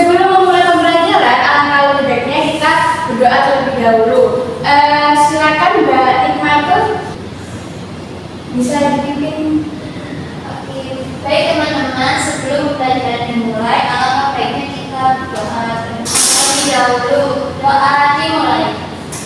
Sebelum memulai pembelajaran, alangkah lebih baiknya kita berdoa terlebih dahulu. Silakan Mbak Nikmatul, bisa dipimpin. Oke, baik teman-teman, sebelum pelajaran dimulai, alangkah baiknya kita berdoa terlebih dahulu. Doa dimulai.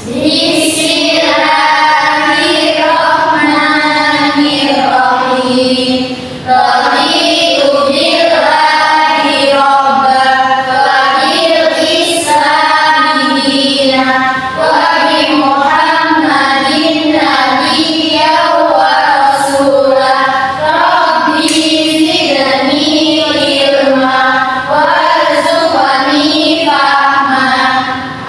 Bismillahirrahmanirrahim. Raditu billahi robban wa bil islami dinan wa bi Muhammadin nabiyyan wa rasulah. Rabbi zidni ilma warzuqni fahma.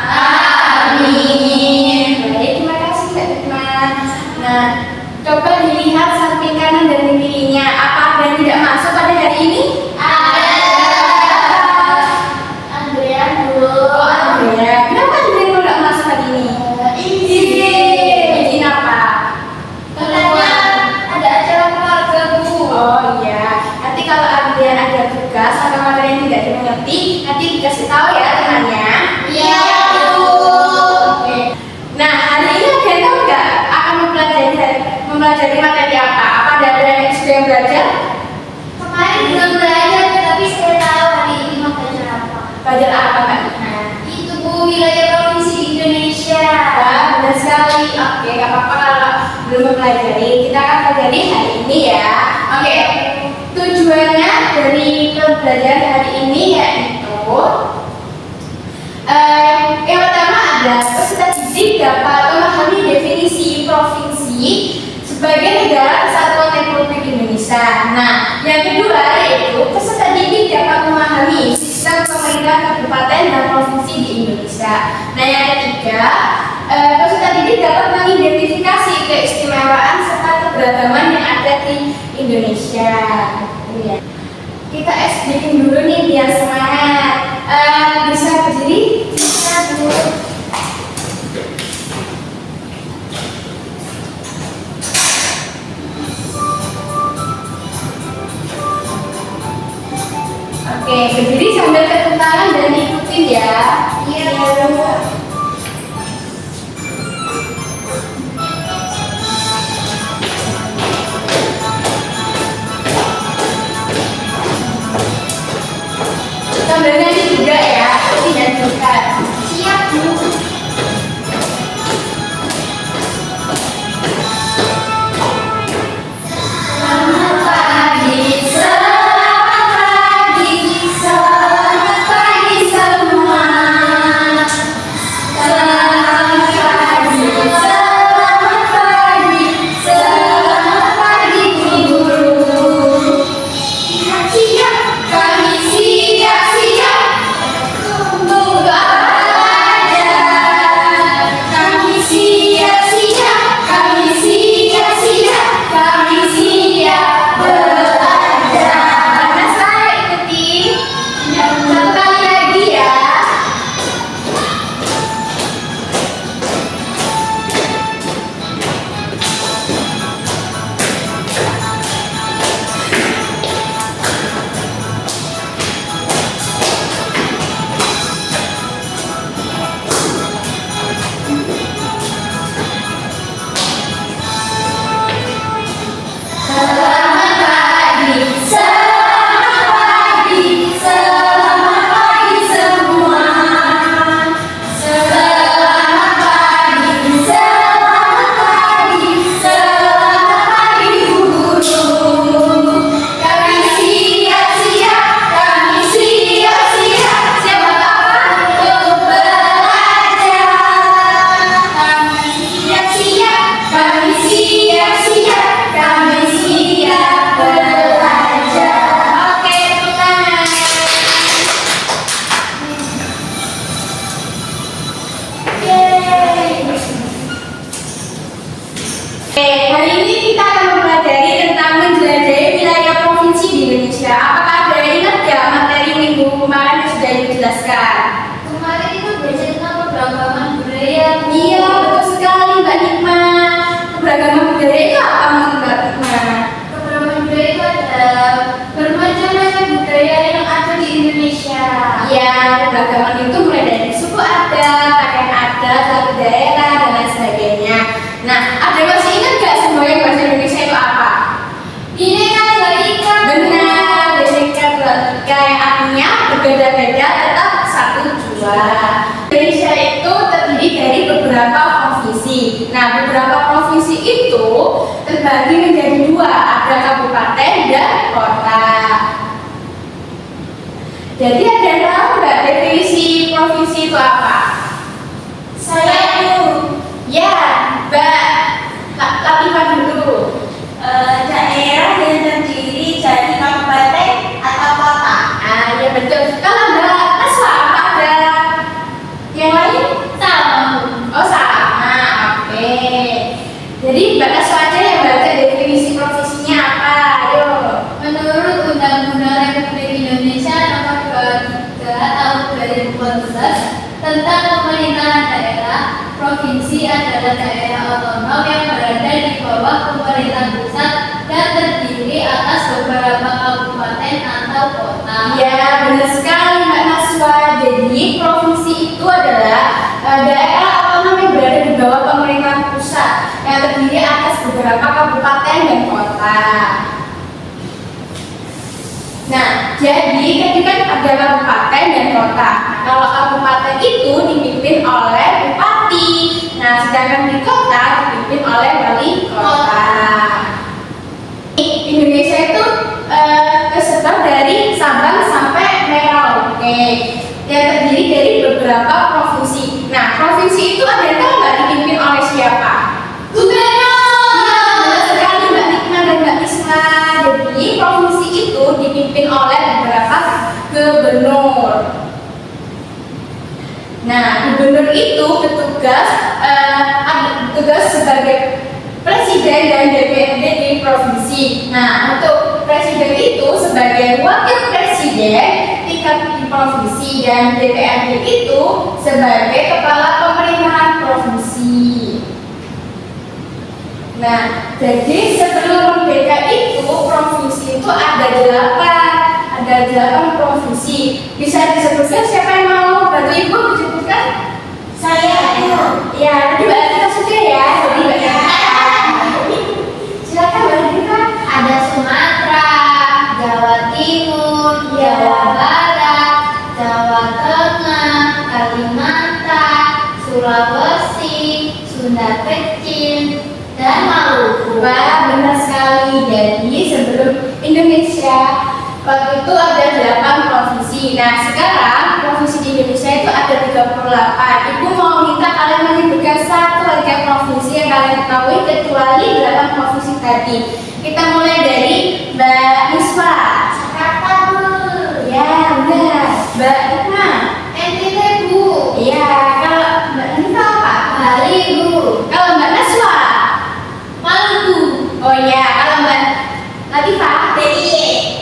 Amin. Baik, terima kasih Mbak Nikmat. Nah, coba dilihat samping kanan dan kirinya. Apa ada yang tidak masuk pada hari ini? Andrea dulu. Oh, Andrea. Kenapa Andrea kok nggak masuk hari ini? Izin apa? Katanya ada acara keluarga, Bu. Oh iya. Nanti kalau Andrea ada tugas atau materi yang tidak dimengerti, nanti dikasih tahu ya temannya. Iya, Bu. Oke. Nah, hari ini ada yang tahu nggak akan mempelajari materi apa? Apa ada yang sudah belajar? Kemarin belum belajar, tapi saya tahu hari ini mau belajar apa. Belajar apa Mbak Nikmat? Itu, Bu, wilayah provinsi di Indonesia. Wah, benar sekali. Oke, nggak apa-apa kalau belum mempelajari. Kita akan pelajari hari ini ya. Oke, tujuannya dari pembelajaran hari ini yaitu yang pertama ada peserta didik dapat memahami definisi provinsi sebagai negara kesatuan Republik Indonesia. Nah, yang kedua yaitu peserta didik dapat memahami sistem pemerintahan kabupaten dan provinsi di Indonesia. Nah, yang ketiga, peserta didik dapat mengidentifikasi keistimewaan serta keberagaman yang ada di Indonesia. Ya. Kita bikin dulu nih biar semangat. Bisa berdiri? Bisa, Bu. Oke, berdiri sambil tepuk tangan dan ikutin ya. Iya, Bu. Sambil nyanyi juga ya, tidak bukan. Siap, Bu. Selamat pagi, selamat pagi, selamat pagi semua. Selamat pagi, selamat pagi, selamat pagi guru. Siap, kami siap-siap keberagaman itu mulai dari suku adat, pakaian adat, lagu daerah, dan lain sebagainya. Nah, ada masih ingat nggak semboyan bahasa Indonesia itu apa? Bineka Tunggal Ika. Benar, Bineka Tunggal Ika yang artinya berbeda-beda tetap satu jua. Indonesia itu terdiri dari beberapa provinsi. Nah, beberapa provinsi itu terbagi menjadi dua, ada kabupaten dan kota. Jadi ada yang tahu nggak definisi provinsi itu apa? Saya tuh Ya, Mbak Latifah dulu. daerah yang terdiri dari kabupaten atau kota. Ah, ya betul. Kalau Mbak Naswa apa ada yang lain? Sama. Oh sama, oke. Jadi Mbak Naswa aja yang baca definisi provinsinya apa? Ayo. Menurut Undang-Undang Republik Indonesia Nomor 23 Tahun 2014 tentang Pemerintahan Daerah, provinsi adalah daerah otonom yang berada di bawah pemerintahan pusat dan terdiri atas beberapa kabupaten atau kota. Ya, benar sekali Mbak Naswa. Jadi provinsi itu adalah daerah otonom yang berada di bawah pemerintahan pusat yang terdiri atas beberapa kabupaten dan kota. Nah, jadi ketika ada kabupaten dan kota, nah, kalau kabupaten itu dipimpin oleh bupati, nah sedangkan di kota dipimpin oleh wali kota. Indonesia itu tersebar dari Sabang sampai Merauke, yang terdiri dari beberapa provinsi. Nah, provinsi itu ada yang tahu nggak dipimpin oleh siapa? Benar sekali Mbak Nikma dan Mbak Isma. Jadi provinsi itu dipimpin oleh beberapa gubernur. Nah, gubernur itu bertugas sebagai presiden dan DPRD di provinsi. Nah, untuk presiden itu sebagai wakil presiden tingkat di provinsi dan DPRD itu sebagai kepala pemerintahan provinsi. Nah, jadi sebelum merdeka itu provinsi itu ada 8 provinsi. Bisa disebutkan siapa yang mau bantu Ibu disebutkan? Saya itu. Ya, nanti Mbak Latifah saja ya. Jadi Mbak silakan Mbak Latifah. Ada Sumatera, Jawa Timur, Ya. Jawa Barat, Jawa Tengah, Kalimantan, Sulawesi, Sunda Kecil, dan Maluku. Wah, benar sekali. Jadi sebelum Indonesia waktu itu ada 8 provinsi. Nah, sekarang provinsi di Indonesia itu ada 38. Ibu mau minta kalian menyebutkan satu aja provinsi yang kalian ketahui kecuali 8 provinsi tadi. Kita mulai dari Mbak Niswa. Jakarta dulu. Ya, benar. Mbak Nikma. NTT Bu. Iya, kalau Mbak Nisa apa? Bali Bu. Kalau Mbak Naswa. Maluku. Oh iya, kalau Mbak Latifah.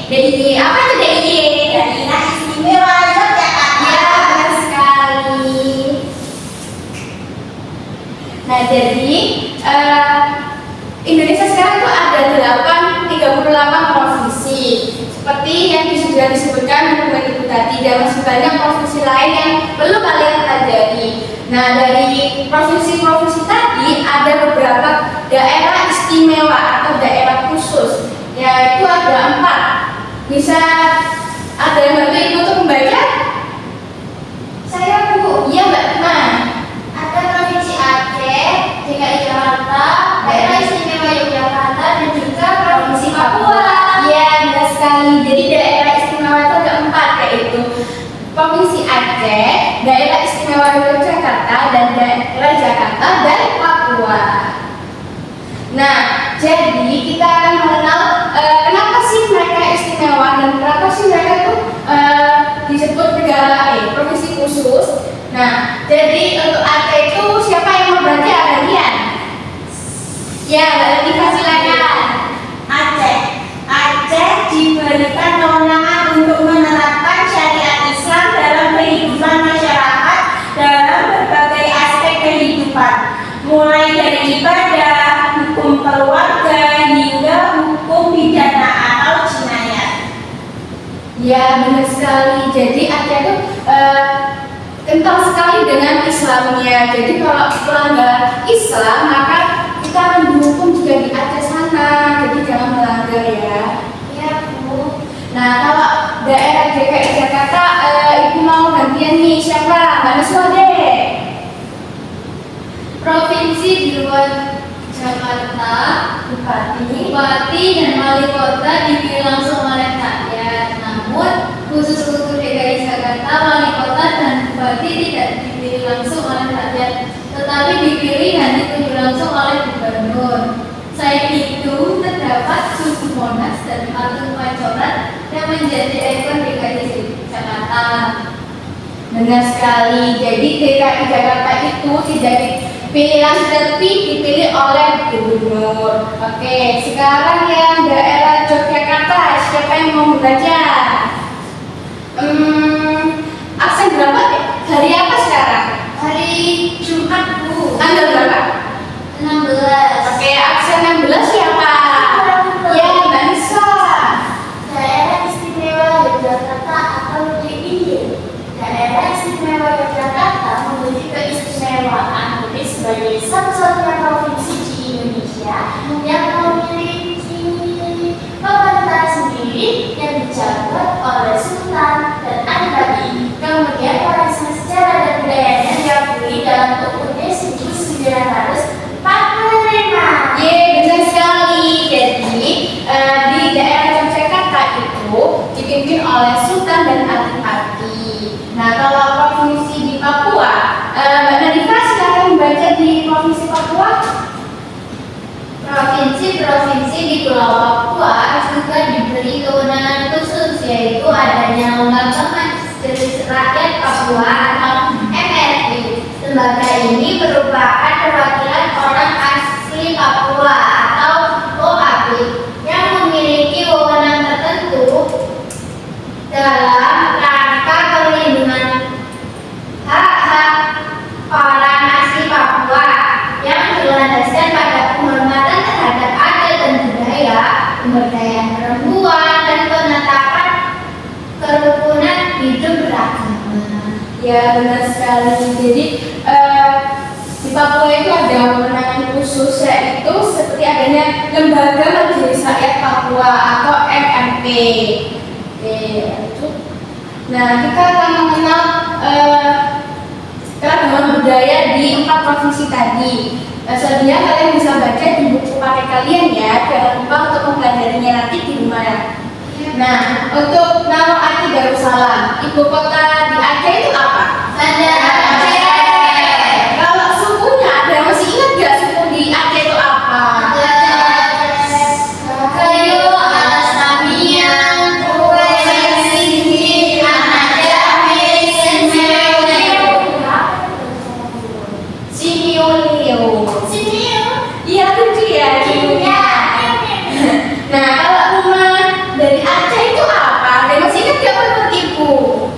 DIY. Apa itu DIY? Daerah Istimewa Yogyakarta. Ya, benar sekali. Nah, jadi Indonesia sekarang itu ada 38 provinsi. Seperti yang sudah disebutkan oleh Ibu tadi, dan masih banyak provinsi lain yang perlu kalian pelajari. Nah, dari provinsi-provinsi tadi ada beberapa daerah istimewa atau daerah khusus, yaitu ada 4. Bisa ada yang bantu Ibu untuk membaca? Saya Bu. Iya Mbak Nikma. Ada Provinsi Aceh, DKI Jakarta, Daerah Istimewa Yogyakarta, dan juga Provinsi Papua. Iya benar sekali. Jadi daerah istimewa itu ada 4, yaitu Provinsi Aceh, Daerah Istimewa Yogyakarta, dan Daerah Jakarta dan Papua. Nah, jadi kita akan mengenal kenapa sih mereka istimewa dan kenapa sih mereka tuh disebut negara provinsi khusus. Nah, jadi untuk Aceh itu siapa yang mau berarti kalian? Ya, Mbak Latifah silakan. Aceh diberikan kewenangan untuk menerapkan syariat Islam dalam kehidupan masyarakat dalam berbagai aspek kehidupan, mulai dari ibadah, hukum keluarga, hingga hukum pidana atau jinayat. Ya, benar sekali. sekali. Jadi Aceh itu kental sekali dengan Islamnya. Jadi kalau pelanggar Islam maka kita akan dihukum juga di Aceh sana. Jadi jangan melanggar ya. Iya, Bu. Nah kalau daerah DKI Jakarta, ibu mau gantian nih siapa? Mbak Naswa deh. Provinsi di luar Jakarta, Bupati. dan wali kota dipilih langsung oleh rakyat. Namun, khusus untuk DKI Jakarta, wali kota dan bupati tidak dipilih langsung oleh rakyat, tetapi dipilih dan ditunjuk langsung oleh gubernur. Selain itu, terdapat Suku Monas dan patung Pancoran yang menjadi ikon DKI Jakarta. Benar sekali. Jadi DKI Jakarta itu tidak dipilih langsung tapi dipilih oleh gubernur. Oke, sekarang yang daerah Yogyakarta, siapa yang mau membaca? Absen berapa? Hari apa sekarang? Hari Jumat, Bu. Tanggal berapa? 16. Oke, absen 16 siapa? Ya, Mbak Nisa. Daerah Istimewa Yogyakarta atau DIY. Daerah Istimewa Yogyakarta memiliki keistimewaan sebagai satu-satunya provinsi di Indonesia yang memiliki pemerintahan sendiri yang dijabat oleh Sultan dan Adipati. Kemudian warisan sejarah dan budayanya diakui dalam UUD 1945. Benar sekali. Jadi di daerah Yogyakarta itu dipimpin oleh Sultan dan Adipati. Nah, kalau provinsi di Papua, Mbak Nadifah silakan membaca di provinsi Papua. Provinsi-provinsi di Pulau Papua juga diberi kewenangan khusus, yaitu adanya Lembaga Majelis Rakyat Papua atau MRP. Lembaga ini merupakan perwakilan orang asli Papua atau OAP yang memiliki wewenang tertentu dalam rangka perlindungan hak-hak orang asli Papua yang berlandaskan pada penghormatan terhadap adat dan budaya, pemberdayaan perempuan, dan penetapan kerukunan hidup beragama. Ya, benar sekali. Jadi di Papua itu ada kewenangan khusus, yaitu seperti adanya Lembaga Majelis Rakyat Papua atau MMP. Oke, lanjut. Nah, kita akan mengenal keragaman budaya di 4 provinsi tadi. Selanjutnya kalian bisa baca di buku pakai kalian ya. Jangan lupa untuk mempelajarinya nanti di rumah. Nah, untuk nama arti Darussalam, ibu kota di Aceh itu apa? Bandar Aceh. Kalau sukunya ada, masih ingat gak suku di Aceh itu apa? Kayu, alas tamiang, kue, singgi, anak jahe, senmeo. Sinioleo. Iya, itu dia. Iya. Nah, kalau rumah dari Aceh itu apa? Ada masih ingat gak menurut ibu?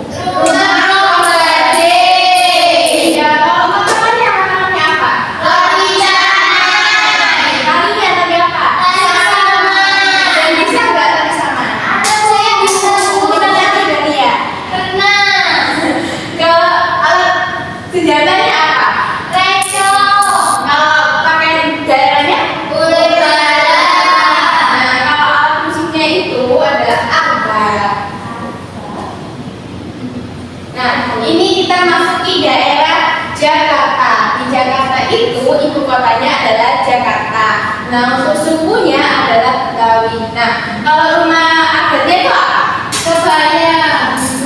Rumah Romade. Ya, kalau makanannya apa? Roti canai. Kalinya tadi apa? Dan bisa nggak tadi sama? Saya bisa Kita lihat dari ya. renang. Kalau alat senjatanya apa? Reco. Kalau pakai daerahnya? Uli bala. Nah, kalau alat musiknya itu adalah arbat. Nah, ini kita masuki daerah Jakarta. Di Jakarta itu ibu kotanya adalah Jakarta. Nah, untuk sukunya adalah Betawi. Nah, kalau rumah adatnya itu apa? Kebaya.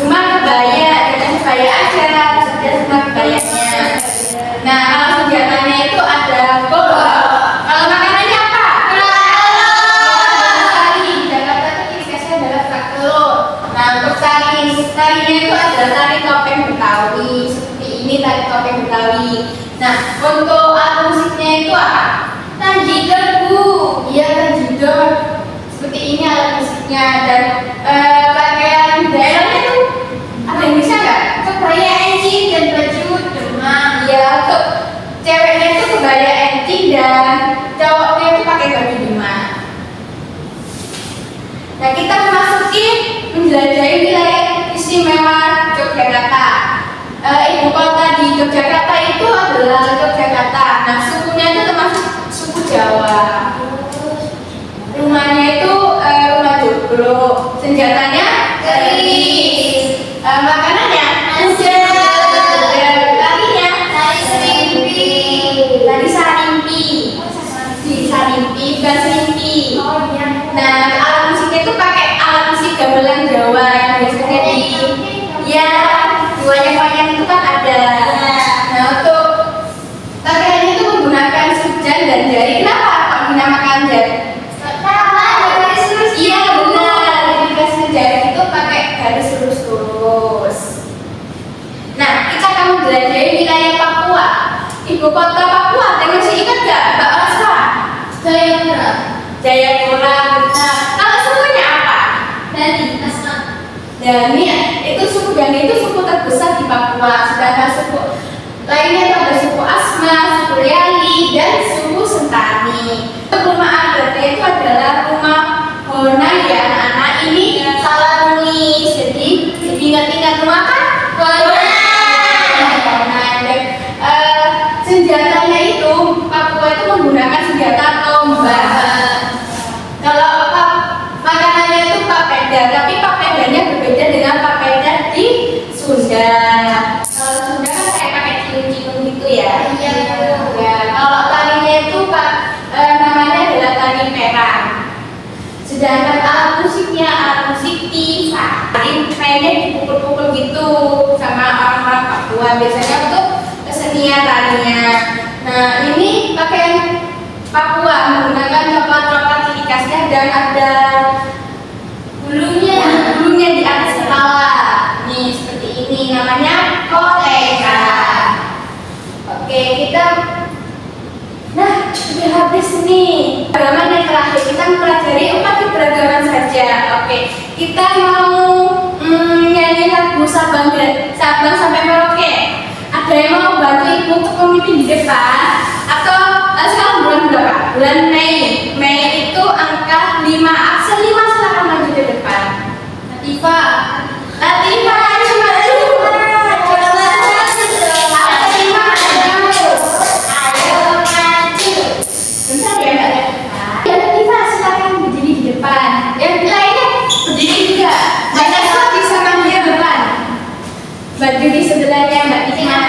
Rumah kebaya, dengan kebaya aja, sudah rumah kebayanya. Nah, kalau senjatanya itu ada golok. Kalau makanannya apa? Tari. Di Jakarta itu ciri khasnya adalah kerak telur. Nah, untuk tarinya itu adalah tari topeng Betawi. Seperti ini tari topeng Betawi. Nah, untuk alat musiknya itu apa? Tanjidor, Bu. Iya, tanjidor. Seperti ini alat musiknya dan pakaian daerahnya tuh ada yang bisa nggak? Kebaya encing dan baju demang. Iya, untuk ceweknya itu kebaya encing dan cowoknya itu pakai baju demang. Nah, kita memasuki menjelajahi wilayah istimewa Yogyakarta itu adalah Yogyakarta. Nah, sukunya itu termasuk suku Jawa. Rumahnya itu rumah joglo. Senjatanya keris. Makanannya larinya lari sarimpi. Sarimpi, bukan serimpi. Nah, alat musiknya itu pakai alat musik gamelan Jawa yang biasanya di wayang-wayang itu kan ada. Nah, untuk pakaiannya itu menggunakan sujan dan jari. Kenapa kok dinamakan jari? Iya benar, dikasih jari itu pakai garis lurus-lurus. Nah, kita akan menjelajahi wilayah Papua. Ibu kota Papua, masih ingat gak Mbak Asra? Jayapura. Jayapura, benar. Kalau sukunya apa? Dani itu suku Dani itu suku terbesar di Papua. Sedangkan suku lainnya itu ada suku Asma, suku Riali, dan suku Sentani. Rumah adatnya itu adalah rumah Hona ya anak-anak. Ini salah nulis, jadi ingat-ingat rumah kan? Senjatanya itu Papua itu menggunakan senjata tombak. Kalau makanannya itu papeda, tapi papedanya berbeda dengan papeda di Sunda. Kalau Sunda kan kayak pakai cilung-cilung gitu ya. Iya. Ya, kalau tarinya itu namanya adalah tari perang. Sedangkan alat musiknya alat musik tifa. Mainnya dipukul-pukul gitu sama orang-orang Papua. Biasanya untuk kesenian tarinya. Nah, ini pakaian Papua menggunakan coklat-coklat ciri khasnya dan ada bulunya di atas kepala. Nih seperti ini namanya koteka. Oke, kita sudah habis nih. Beragaman yang terakhir kita mempelajari 4 keberagaman saja. Oke, kita mau nyanyi lagu Sabang sampai Merauke. Ada yang mau bantu ibu untuk memimpin di depan atau sekarang bulan berapa? Bulan Mei. Mei itu angka 5, aksen 5, silakan maju ke depan. Latifah, ayo maju. Bentar ya Mbak. Ya Latifah, silakan berdiri di depan. Yang lainnya berdiri juga. Mbak Nasra bisa maju ke depan. Baju di sebelahnya Mbak Tina.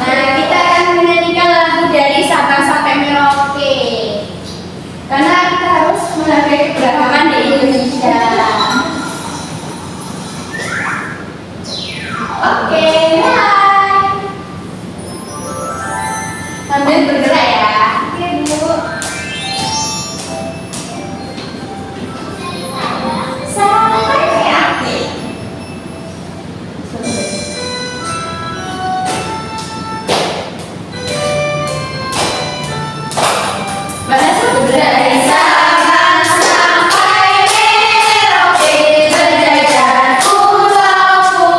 Nah, kita akan menyanyikan lagu dari Sabang sampai Merauke. Karena kita harus menghargai keberagaman di Indonesia. Oke, hai. Sambil bergerak ya. Oke, Bu. Sampai Merauke. Dari Sabang sampai Merauke, berjajar pulau-pulau.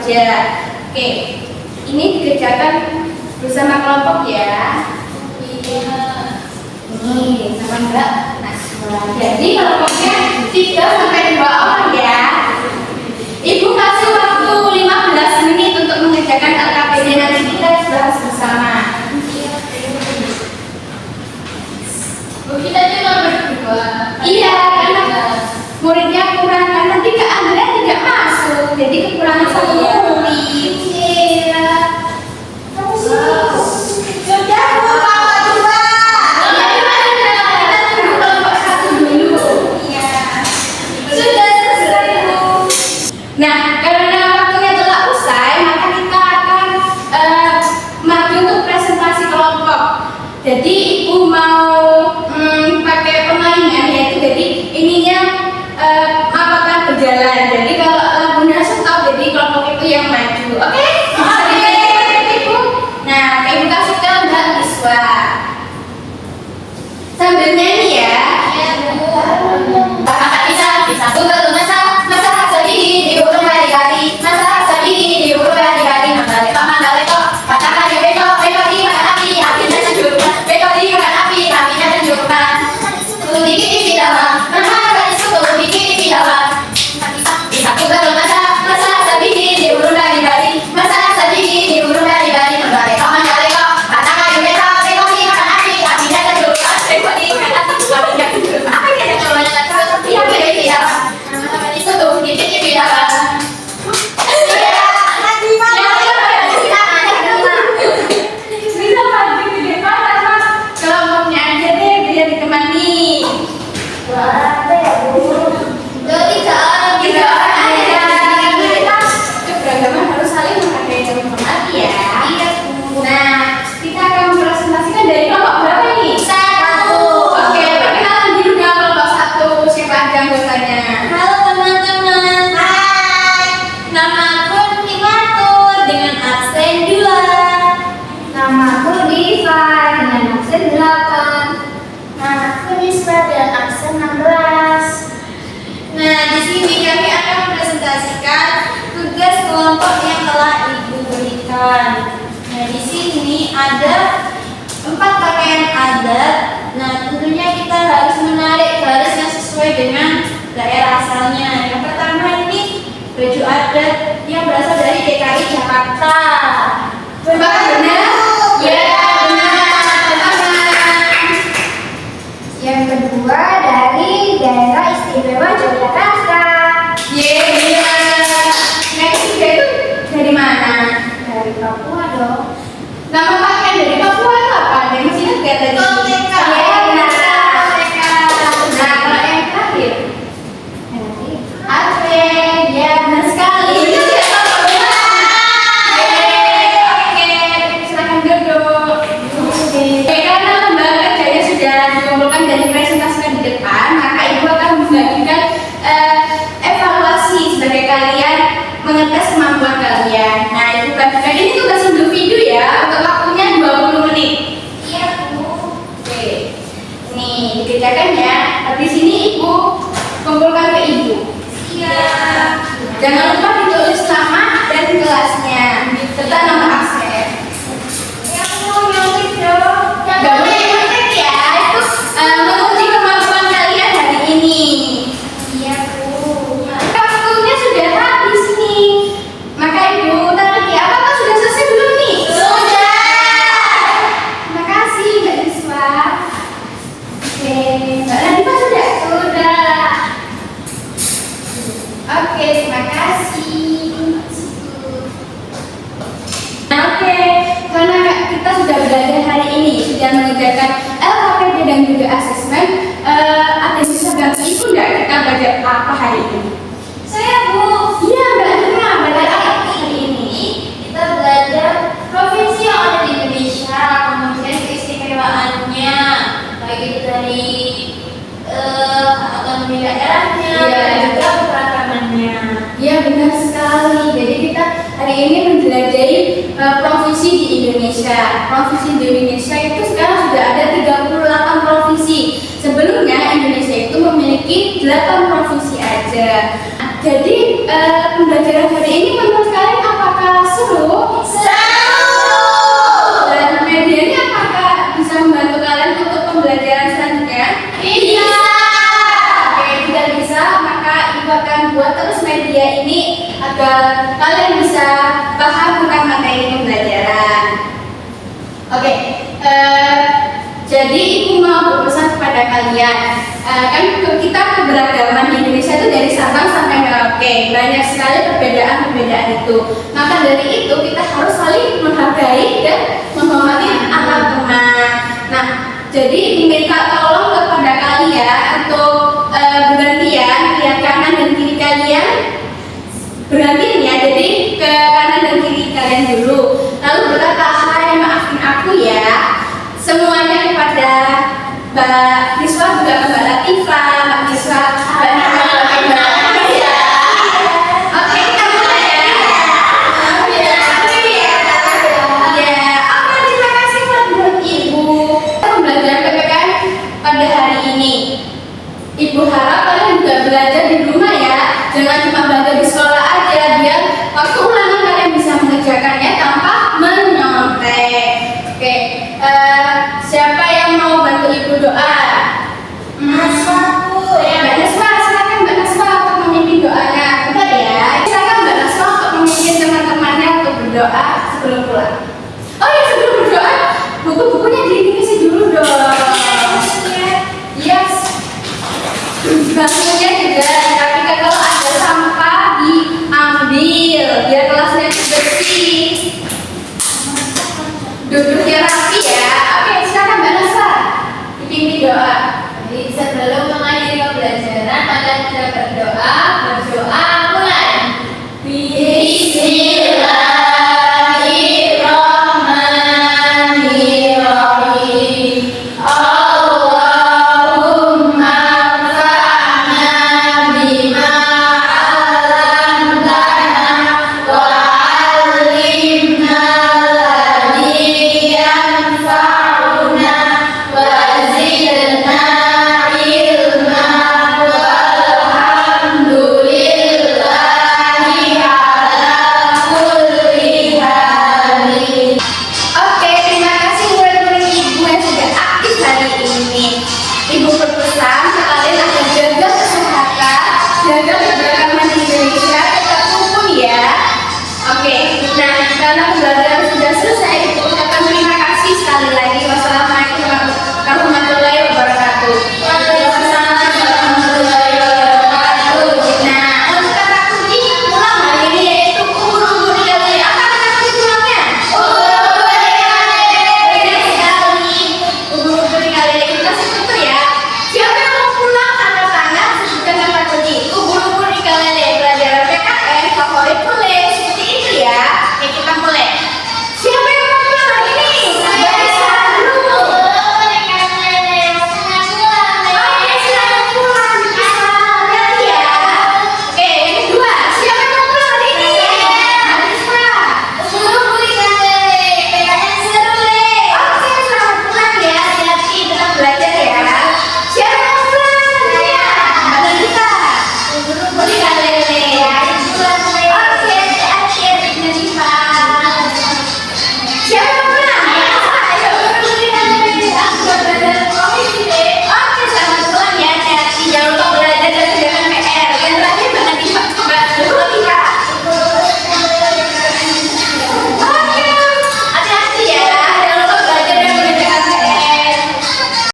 saja. Oke, ini dikerjakan bersama kelompok ya. Ini sama Mbak Naswa. Jadi kelompoknya 3 sampai 2 orang ya. Ibu kasih waktu 15 menit untuk mengerjakan LKPD, nanti kita bahas bersama. Kita cuma berdua. Iya, karena muridnya kurang, karena Andrea tidak masuk, jadi kekurangan 1 murid. Iya. Sudah Bu, Pak Dua. Kita tunggu kelompok 1 dulu. Iya. Sudah selesai Bu. Nah, karena waktunya telah usai, maka kita akan maju untuk presentasi kelompok. Jadi ibu mau pakai permainan, yaitu jadi ininya akan berjalan. Jadi kalau lagunya stop, jadi kelompok itu yang maju. Oke? Bisa dilihat ibu. Nah, ibu kasih ke Mbak Iswa. Sambil nyanyi ya. Iya, Bu. Kakak bisa betul masa sedih diurut hari-hari, masa sedih diurut hari-hari, mandaleko, katakan ya beko di makan api, apinya terjurkan, beko di makan api, apinya terjurkan. Dikit di dalam, menghadap itu dikit di dalam. Bisa betul masa sedih diurut hari-hari, masa sedih diurut hari-hari, mandaleko, katakan ya beko di makan api, apinya terjurkan, beko di makan api, apinya terjurkan. Apa yang ada itu tuh dikit di dalam. Bisa maju di depan sama kelompoknya aja deh biar ditemani. Ada ya Bu. Jadi jangan 3 orang aja. Kita keberagaman harus saling menghargai dan menghormati ya. Iya, Bu. Nah, kita akan mempresentasikan dari kelompok berapa nih? 1. Oke, perkenalan dulu dengan kelompok 1. Siapa aja anggotanya? Halo teman-teman. Hai. Namaku Nimatur dengan absen 2. Namaku Diva dengan absen 8. Namaku Nisba dengan absen 16. Nah, di sini kami akan mempresentasikan tugas kelompok yang telah Ibu berikan. Nah, di sini ada 4 pakaian adat. Nah, tentunya kita harus menarik garis yang sesuai dengan daerah asalnya. Yang pertama ini baju adat yang berasal dari DKI Jakarta. Apakah benar? Ya, benar. Yang kedua dari daerah istimewa Yogyakarta. Benar. Yang ketiga itu dari mana? Dari Papua dong. Nama pakaian dari Papua itu apa? Ada yang masih ingat gak tadi? Koleka. Iya, benar. Koleka. Nah, kalau yang terakhir, Nanti Advent. Ya, benar sekali. Itu dia kelompok benar. Oke, silakan duduk. Oke, karena lembaga kerjanya sudah dikumpulkan dan dipresentasikan di depan, maka ibu akan membagikan evaluasi sebagai kalian mengetes kemampuan kalian. Nah, ibu bagikan ini tugas individu ya, untuk waktunya 20 menit. Iya, Bu. Oke, nih dikerjakan ya. Habis ini ibu kumpulkan ke ibu. Iya. Jangan lupa ditulis nama dan kelasnya, serta nomor absen. Yang mau nyontek dong. Gak boleh nyontek ya, itu menguji kemampuan kalian hari ini. Iya, Bu. Waktunya sudah habis nih, maka ibu tarik ya. Apakah sudah selesai belum nih? Sudah. Terima kasih Mbak Iswa. Oke, Mbak Nadifa sudah? Sudah. Oke, terima kasih. Nah, oke, karena kita sudah belajar hari ini, sudah mengerjakan LKPD dan juga asesmen, ada yang bisa bantu ibu nggak kita belajar apa hari ini? Saya, Bu. Iya, Mbak Nadifa, belajar apa hari ini? Kita belajar provinsi yang ada di Indonesia, kemudian keistimewaannya, baik itu dari otonomi daerahnya, Iya. dan juga keberagamannya. Iya, benar sekali. Jadi kita hari ini menjelajahi provinsi di Indonesia. Provinsi di Indonesia itu sekarang sudah ada 38 provinsi. Sebelumnya Indonesia itu memiliki 8 provinsi aja. Jadi pembelajaran hari ini menurut kalian apa agar kalian bisa paham tentang materi pembelajaran. Oke, jadi ibu mau berpesan kepada kalian, kan kita keberagaman di Indonesia itu dari Sabang sampai Merauke, banyak sekali perbedaan-perbedaan itu. Maka dari itu kita harus saling menghargai dan menghormati antar teman. Nah, jadi ibu minta tolong kepada kalian untuk bergantian lihat kanan dan kiri kalian, bergantian ya. Jadi ke kanan dan kiri kalian dulu, lalu berkata hai, maafin aku ya. Semuanya kepada Mbak Riswa, juga ke Mbak Latifah, Mbak Riswa, Mbak Nana, Mbak Nadia. Oke, kita mulai ya. Ya, oke, terima kasih buat Ibu. Pembelajaran PPKN pada hari ini. Ibu harap kalian juga belajar di rumah ya. Jangan cuma belajar di sekolah aja, biar waktu ulangan kalian bisa mengerjakannya tanpa menyontek. Oke, siapa yang mau bantu ibu doa? Naswa, Bu. Mbak Naswa, silakan Mbak Naswa untuk memimpin doanya. Bentar ya, silakan Mbak Naswa untuk memimpin teman-temannya untuk berdoa sebelum pulang. Oh ya, sebelum berdoa, buku-bukunya diisi dulu dong. Yes. Bangkunya juga dirapikan, kalau ada sampah diambil biar kelasnya bersih. Duduknya rapi ya. Oke, silakan Mbak Naswa dipimpin doa. Jadi sebelum mengakhiri pembelajaran, maka kita berdoa mulai. Bismillah.